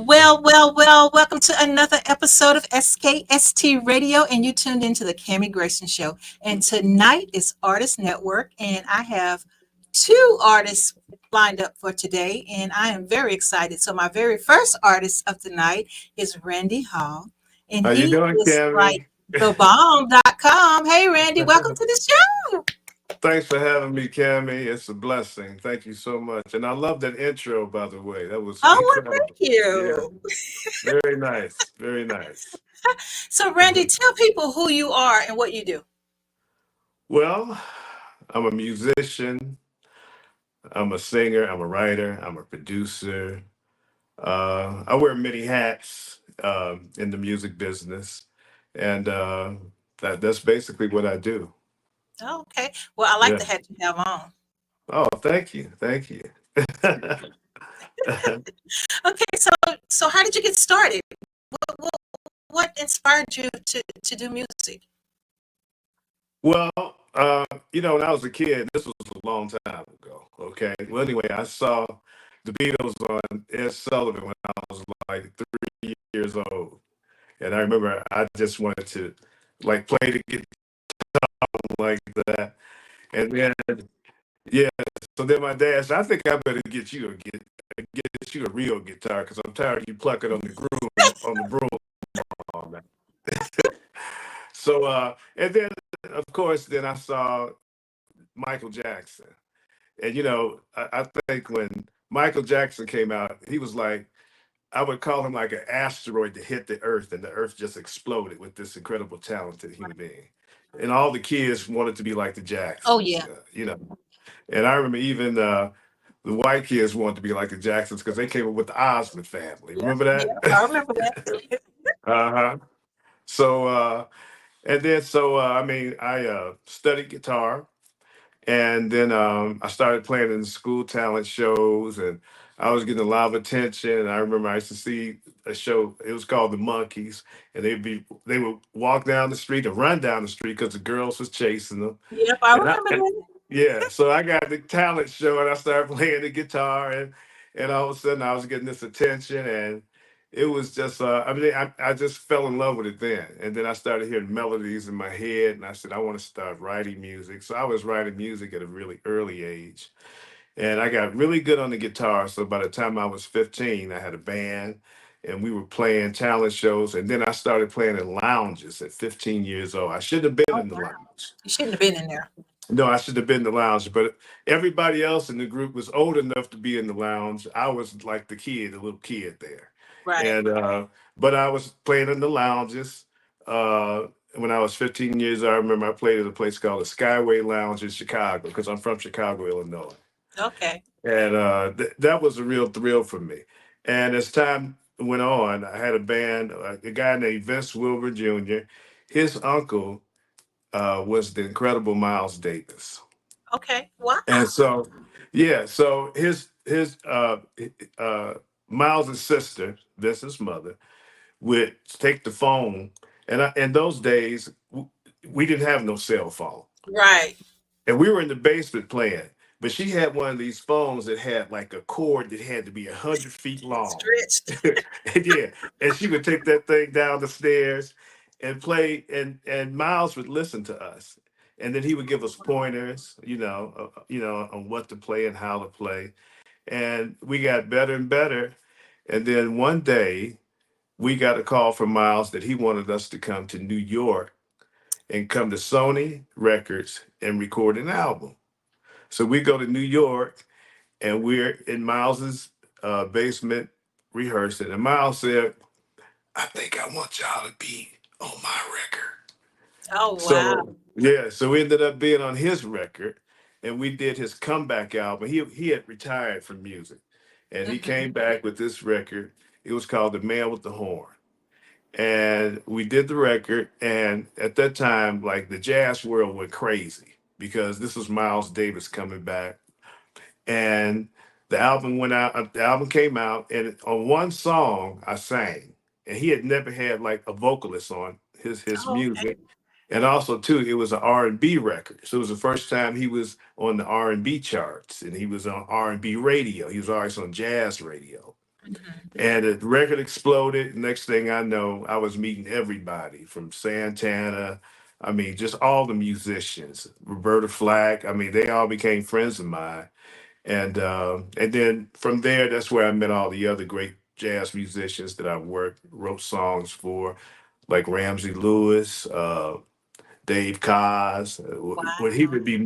Welcome to another episode of SKST Radio, and you tuned into the Cammie Grayson Show. And tonight is Artist Network, and I have two artists lined up for today, and I am very excited. So, my very first artist of the night is Randy Hall, and How you he doing, is like Cammy? thebomb.com. Hey, Randy, welcome to the show. Thanks for having me, Cammy. It's a blessing. Thank you so much. And I love that intro, by the way. That was Oh, well, thank incredible. Yeah, you. very nice. Very nice. So, Randy, tell people who you are and what you do. Well, I'm a musician. I'm a singer. I'm a writer. I'm a producer. I wear many hats in the music business. And that's basically what I do. Okay. Well, I like Yeah. the hat you have on. Oh, thank you. Thank you. Okay, so how did you get started? What, what inspired you to do music? Well, when I was a kid, this was a long time ago. Okay. Well, anyway, I saw the Beatles on Ed Sullivan when I was like 3 years old, and I remember I just wanted to like play the guitar like that, and then yeah. So then my dad said, "I think I better get you a real guitar because I'm tired of you plucking on the broom all night." So and then of course then I saw Michael Jackson. And I think when Michael Jackson came out, he was like, I would call him like an asteroid that hit the earth, and the earth just exploded with this incredible talented human being. And all the kids wanted to be like the Oh Jacksons, yeah, And I remember even the white kids wanted to be like the Jacksons because they came up with the Osmond family. yeah, Remember yeah. that? I remember that. Uh-huh. So, and then I mean, I studied guitar. And then I started playing in school talent shows, and I was getting a lot of attention. And I remember I used to see a show. It was called The Monkeys, and they would walk down the street or run down the street because the girls was chasing them. Yep, I And remember that. yeah, so I got the talent show, and I started playing the guitar, and all of a sudden I was getting this attention, and it was just I mean I just fell in love with it then, and then I started hearing melodies in my head, and I said I want to start writing music. So I was writing music at a really early age, and I got really good on the guitar. So by the time I was 15, I had a band. And we were playing talent shows, and then I started playing in lounges at 15 years old. I shouldn't have been Oh in the wow, lounge. you shouldn't have been in there. No, I should have been in the lounge, but everybody else in the group was old enough to be in the lounge. I was like the little kid there. Right. And but I was playing in the lounges. When I was 15 years old, I remember I played at a place called the Skyway Lounge in Chicago because I'm from Chicago, Illinois. Okay. And that was a real thrill for me. And as time went on, I had a band, a guy named Vince Wilbur Jr. His uncle was the incredible Miles Davis. Okay. Wow. And so, yeah, so uh Miles' sister, Vince's mother, would take the phone, and in those days we didn't have no cell phone, Right. and we were in the basement playing. But she had one of these phones that had like a cord that had to be 100 feet long. Stretched. And yeah, and she would take that thing down the stairs and play, and Miles would listen to us, and then he would give us pointers, on what to play and how to play, and we got better and better. And then one day we got a call from Miles that he wanted us to come to New York and come to Sony Records and record an album. So we go to New York, and we're in Miles's basement rehearsing, and Miles said, I think I want y'all to be on my record. Oh wow. So yeah, so we ended up being on his record, and we did his comeback album. He had retired from music, and he Hmm. came back with this record. It was called The Man with the Horn. And we did the record, and at that time, like the jazz world went crazy because this was Miles Davis coming back. And the album came out, and on one song I sang, and he had never had like a vocalist on his Oh, okay. music. And also too, it was an R&B record. So it was the first time he was on the R&B charts, and he was on R&B radio. He was always on jazz radio. Mhm. And the record exploded. Next thing I know, I was meeting everybody from Santana. I mean, just all the musicians, Roberta Flack. I mean, they all became friends of mine. And then from there, that's where I met all the other great jazz musicians that I worked, wrote songs for, like Ramsey Lewis, Dave Koz. Well, he Wow. would be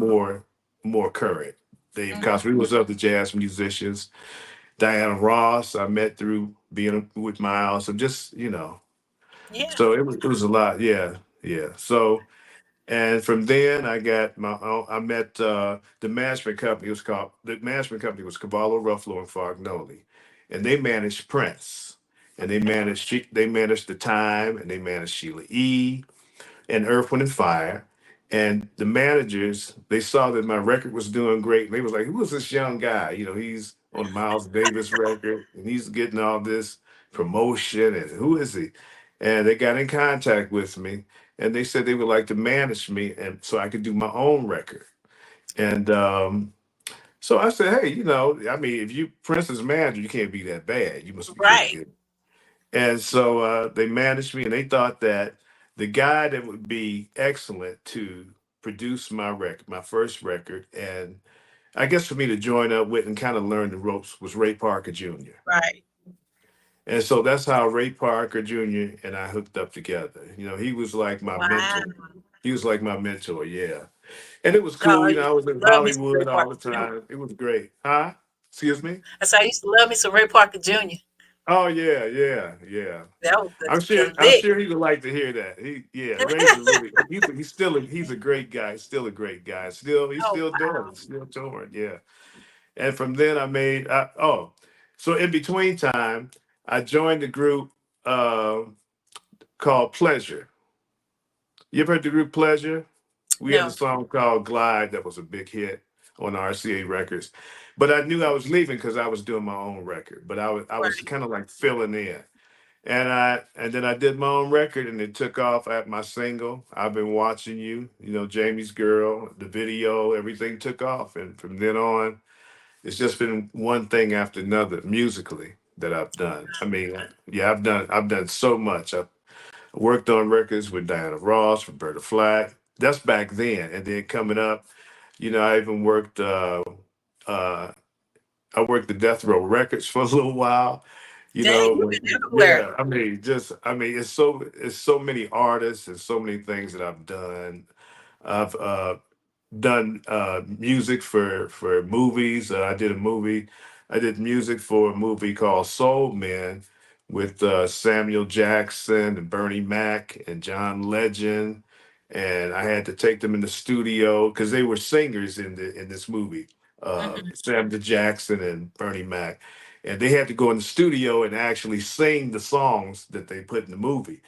more current. Dave Koz. We Mhm. was other jazz musicians. Diana Ross, I met through being with Miles. So just, Yeah. so it was a lot. Yeah. Yeah. So, and from then I got my own, I met the management company. The management company was Cavallo, Ruffalo, and Fagnoli. And they managed Prince. And Okay. they managed The Time, and they managed Sheila E. and Earth, Wind, and Fire. And the managers, they saw that my record was doing great. And they was like, who is this young guy? He's on Miles Davis record and he's getting all this promotion. And who is he? And they got in contact with me and they said they would like to manage me and so I could do my own record. And so I said, hey, I mean, if you Prince's manager, you can't be that bad. You must be pretty Right. good. And so they managed me, and they thought that the guy that would be excellent to produce my record, my first record, and I guess for me to join up with and kind of learn the ropes was Ray Parker Jr. Right. And so that's how Ray Parker Jr. and I hooked up together. He was like my Wow. mentor. He was like my mentor, yeah. And it was Oh, cool. I used I was in to love me some Ray Hollywood all Parker the Jr. time. It was great. Huh? Excuse me? I said I used to love me some Ray Parker Jr. Oh yeah, yeah, yeah. That was I'm sure. the I'm Vic. sure he would like to hear that. Yeah, Ray's a really. He's a great guy. Still a great guy. He's Oh, still doing wow. it. Still touring. Yeah. And from then I made. So in between time, I joined the group uh, called Pleasure. You ever heard the group Pleasure? We had a No. song called Glide that was a big hit on RCA Records. But I knew I was leaving because I was doing my own record. But I was Right. kind of like filling in. And then I did my own record and it took off at my single. I've been watching you, Jamie's Girl, the video, everything took off. And from then on, it's just been one thing after another musically that I've done. I mean, yeah, I've done so much. I've worked on records with Diana Ross, Roberta Flack. That's back then. And then coming up, I even uh I worked the Death Row Records for a little while. Dang, you've been everywhere. Yeah. I mean, it's so many artists and so many things that I've done. I've done music for movies. I did a movie. I did music for a movie called Soul Men with Samuel Jackson and Bernie Mac and John Legend. And I had to take them in the studio because they were singers in this movie. Mhm. Samuel Jackson and Bernie Mac, and they had to go in the studio and actually sing the songs that they put in the movie.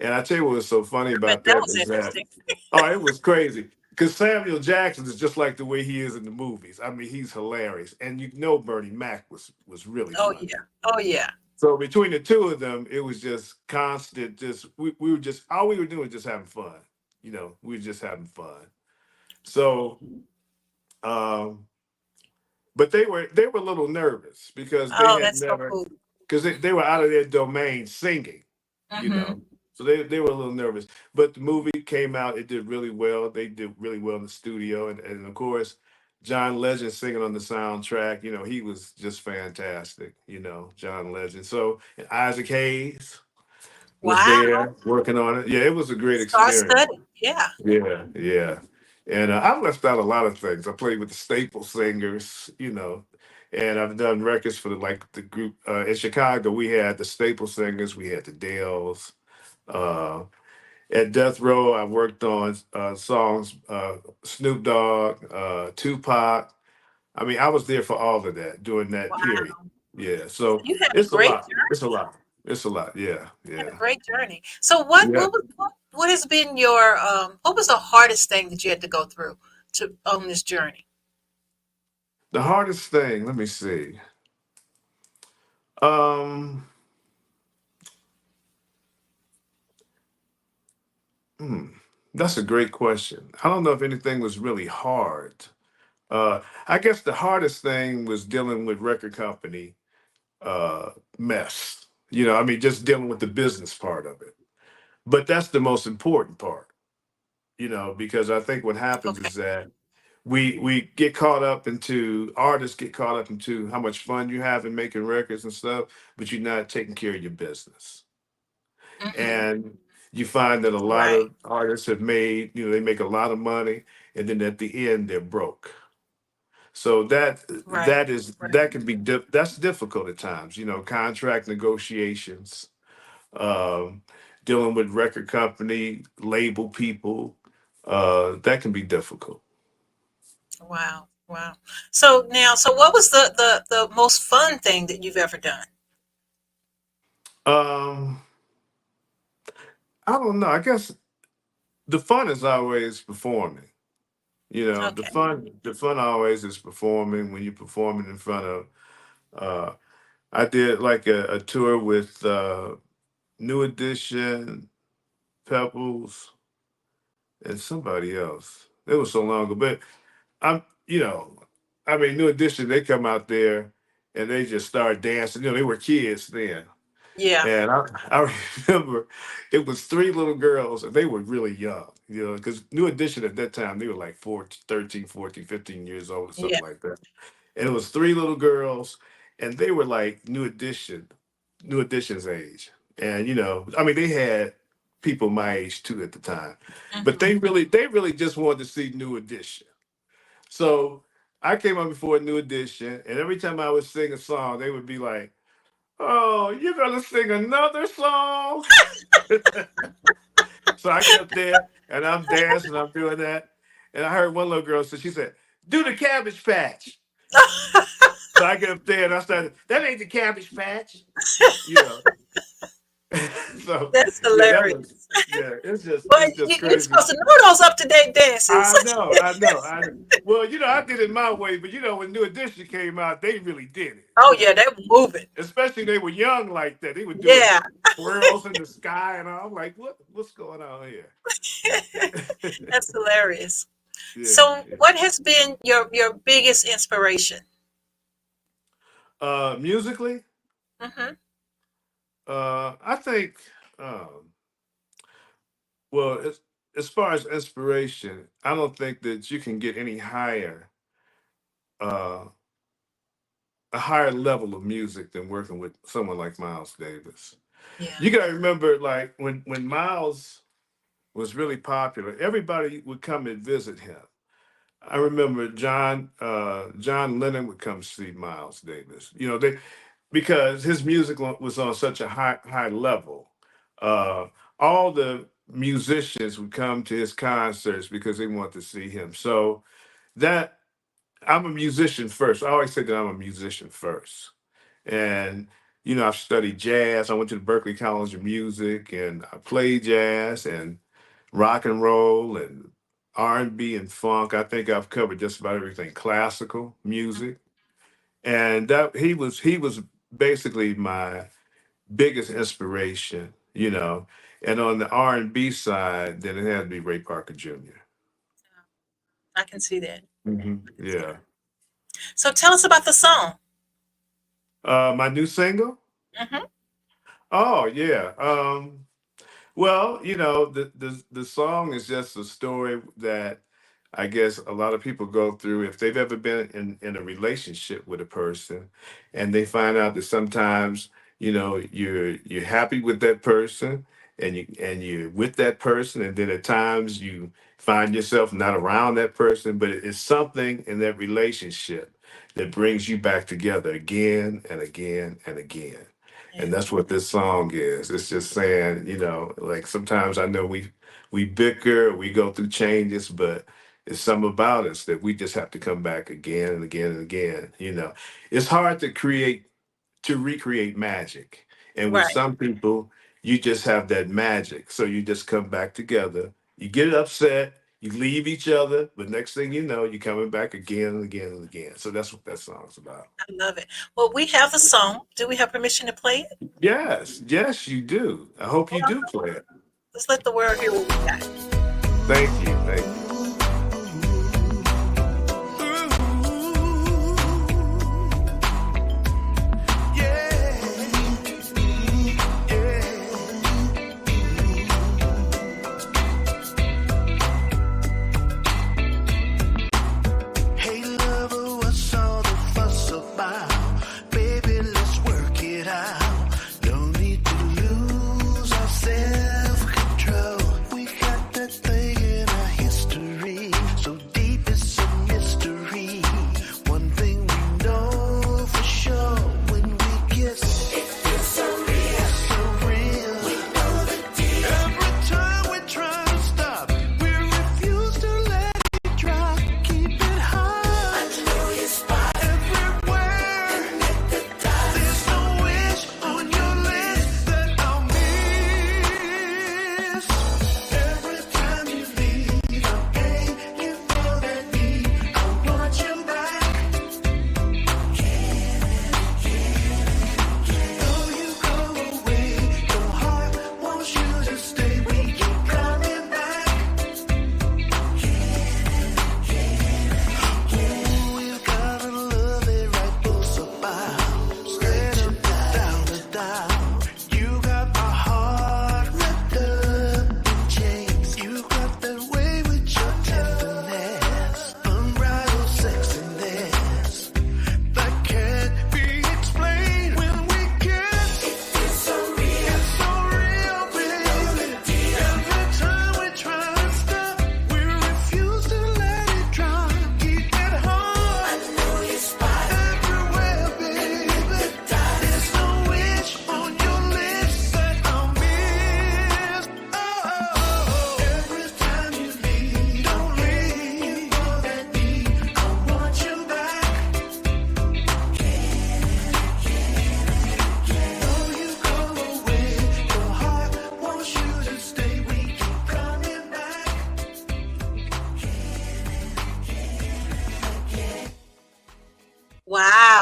And I tell you what was so funny I bet about that that was is that, interesting. oh, it was crazy. Because Samuel Jackson is just like the way he is in the movies. I mean, he's hilarious. And Bernie Mac was really Oh funny. yeah. Oh yeah. So between the two of them, it was just constant, just we were just all we were doing was just having fun. We were just having fun. So um but they were a little nervous because they Oh, had that's so never cool. because they were out of their domain singing, you know. Hmm. So they were a little nervous. But the movie came out, it did really well. They did really well in the studio. And of course, John Legend singing on the soundtrack, he was just fantastic, John Legend. So and Isaac Hayes was Wow. there working on it. Yeah, it was a great Star experience. study. Yeah. Yeah, yeah. And I left out a lot of things. I played with the Staple Singers, and I've done records for the group in Chicago. We had the Staple Singers, we had the Dales. Uh, at Death Row, I worked on songs Snoop Dogg, Tupac. I mean, I was there for all of that during that Wow. period. Yeah, So so you had a it's a great lot. journey. It's a lot. It's a lot. Yeah, You had a yeah, great journey. So what yeah. what was what has been your what was the hardest thing that you had to go through to on this journey? The hardest thing, let me see. Um, Hmm, that's a great question. I don't know if anything was really hard. I guess the hardest thing was dealing with record company mess. I mean, just dealing with the business part of it. But that's the most important part, because I think what happens Okay. is that we get caught up into artists get caught up into how much fun you have in making records and stuff, but you're not taking care of your business. Hmm. And you find that a lot Right. of artists have made, they make a lot of money, and then at the end they're broke. So that Right. that is Right. that can be that's difficult at times. Contract negotiations, um, dealing with record company, label people, that can be difficult. Wow. Wow. So now, so what was the most fun thing that you've ever done? Um, I don't know. I guess the fun is always performing. The Okay. fun always is performing when you're performing in front of. Uh, I did like a tour with New Edition, Pebbles, and somebody else. It was so long ago, but I'm, I mean, New Edition. They come out there and they just start dancing. They were kids then. Yeah. And I remember it was three little girls, and they were really young, because New Edition at that time, they were like 14, 13, 14, 15 years old or Yeah. something like that. And it was three little girls, and they were like New Edition's age. And, I mean, they had people my age too at the time. But Hmm. they really just wanted to see New Edition. So I came up before New Edition, and every time I would sing a song, they would be like, "Oh, you're gonna sing another song?" So I get up there and I'm dancing, I'm doing that. And I heard one little girl say, she said, "Do the Cabbage Patch." So I get up there and I started, "That ain't the Cabbage Patch." You know. So That's yeah, that was hilarious. yeah, But it's just you're crazy. supposed to know those up to date dances. I know. Well, I did it my way, but when New Edition came out, they really did it, Oh yeah, they were moving. Especially they were young like that. They were doing Yeah. twirls in the sky and all. I'm like, what's going on here? That's hilarious. Yeah, So, yeah. what has been your biggest inspiration? Musically, Hmm. I think, um, well, as far as inspiration, I don't think that you can get any higher, uh, a higher level of music than working with someone like Miles Davis. Yeah. You got to remember, like when Miles was really popular, everybody would come and visit him. I remember John Lennon would come see Miles Davis. Because his music was on such a high level. Uh, all the musicians would come to his concerts because they want to see him. So that I'm a musician first. I always say that I'm a musician first. And I've studied jazz. I went to the Berklee College of Music, and I played jazz and rock and roll and R&B and funk. I think I've covered just about everything classical music. And that he was basically my biggest inspiration. And on the R&B side, then it had to be Ray Parker Jr. I can see that. I can see Yeah. that. So, tell us about the song. My new single. Hmm. Oh yeah. Well, the song is just a story that I guess a lot of people go through if they've ever been in a relationship with a person, and they find out that sometimes, you're happy with that person, and you're with that person, and then at times you find yourself not around that person, but it's something in that relationship that brings you back together again and again and again. And Yeah. that's what this song is. It's just saying, like sometimes I know we bicker, we go through changes, but it's something about us that we just have to come back again and again and again. It's hard to recreate magic. And with Right. some people, you just have that magic. So you just come back together. You get upset, you leave each other, but next thing you know, you're coming back again and again and again. So that's what that song's about. I love it. Well, we have the song. Do we have permission to play it? Yes, yes, you do. I hope you do play it. Let's let the world hear what we got. Thank you. Thank you. Yeah.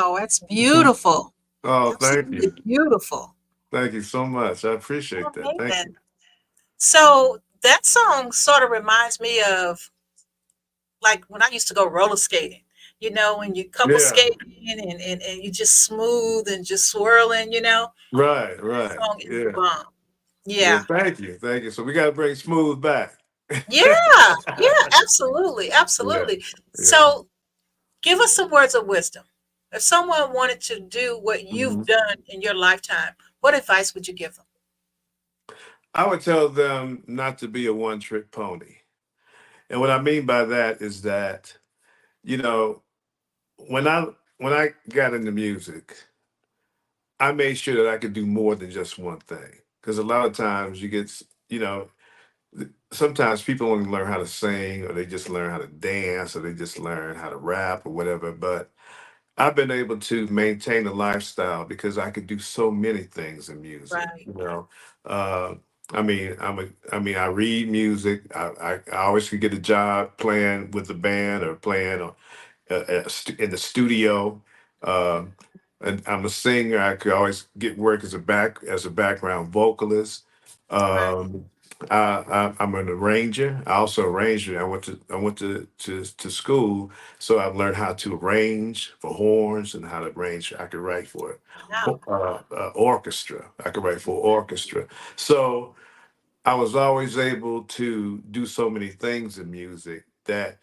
Wow, that's beautiful. Oh, thank Absolutely you. beautiful. Thank you so much. I appreciate that. Thank Amen. you. So that song sort of reminds me of like when I used to go roller skating. You know, when you couple Yeah. skating and you just smooth and just swirling, Right, that right. song is Yeah. bomb. Yeah, Yeah. thank you. Thank you. So we got to bring Smooth back. Yeah. Yeah, absolutely. Yeah. Absolutely. Yeah. So give us some words of wisdom. If someone wanted to do what you've Mhm. done in your lifetime, what advice would you give them? I would tell them not to be a one-trick pony. And what I mean by that is that, you know, when I when I got into music, I made sure that I could do more than just one thing. Because a lot of times you get, you know, sometimes people only learn how to sing, or they just learn how to dance, or they just learn how to rap or whatever. But I've been able to maintain a lifestyle because I could do so many things in music. Right. Uh, I read music. I always could get a job playing with the band or playing in the studio. Um, and I'm a singer. I could always get work as a background vocalist. Right. Um, I'm an arranger. I also arranger. I went to school, so I've learned how to arrange for horns and how to arrange. I could write for Wow. orchestra. I could write for orchestra. So I was always able to do so many things in music that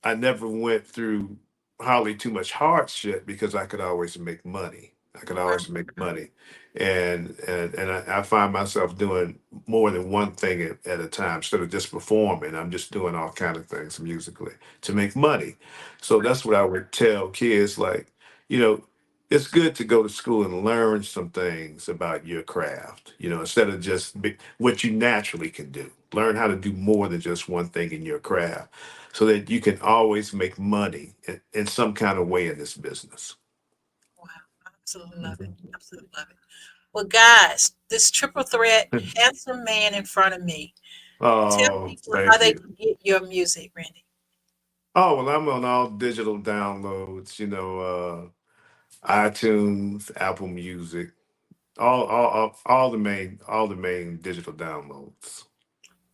I never went through hardly too much hardship because I could always make money. I could Right. always make money, and I find myself doing more than one thing at a time instead of just performing. I'm just doing all kind of things musically to make money. So Right. that's what I would tell kids, like, you know, it's good to go to school and learn some things about your craft, instead of just what you naturally can do. Learn how to do more than just one thing in your craft so that you can always make money in some kind of way in this business. Wow. Absolutely love it. Mhm. Absolutely love it. Well, guys, this triple threat handsome man in front of me. Tell Oh, people how thank they you. can get your music, Randy. Oh, well, I'm on all digital downloads, iTunes, Apple Music, all the main digital downloads.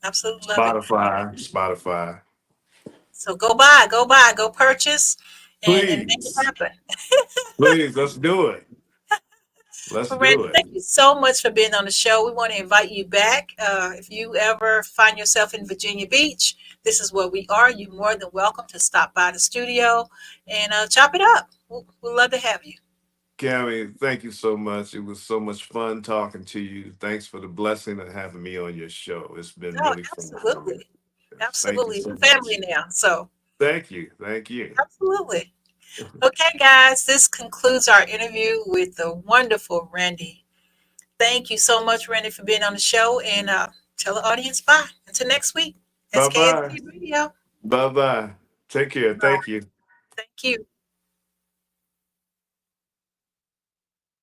Absolutely love it. Spotify. So go purchase and make it Please, happen. please, let's do it. Let's Well, do Randy, it. thank you so much for being on the show. We want to invite you back. If you ever find yourself in Virginia Beach, this is where we are. You're more than welcome to stop by the studio and chop it up. We'd love to have you. Cami, thank you so much. It was so much fun talking to you. Thanks for the blessing of having me on your show. It's been Oh, really fun for me. absolutely. Yes, thank you Absolutely. so We're family much. now. So, Thank you. Thank you. absolutely. Okay, guys, this concludes our interview with the wonderful Randy. Thank you so much, Randy, for being on the show. And tell the audience bye. Until next week, Bye bye. SKST Radio. Bye bye. Take care. Bye. Thank you. Thank you.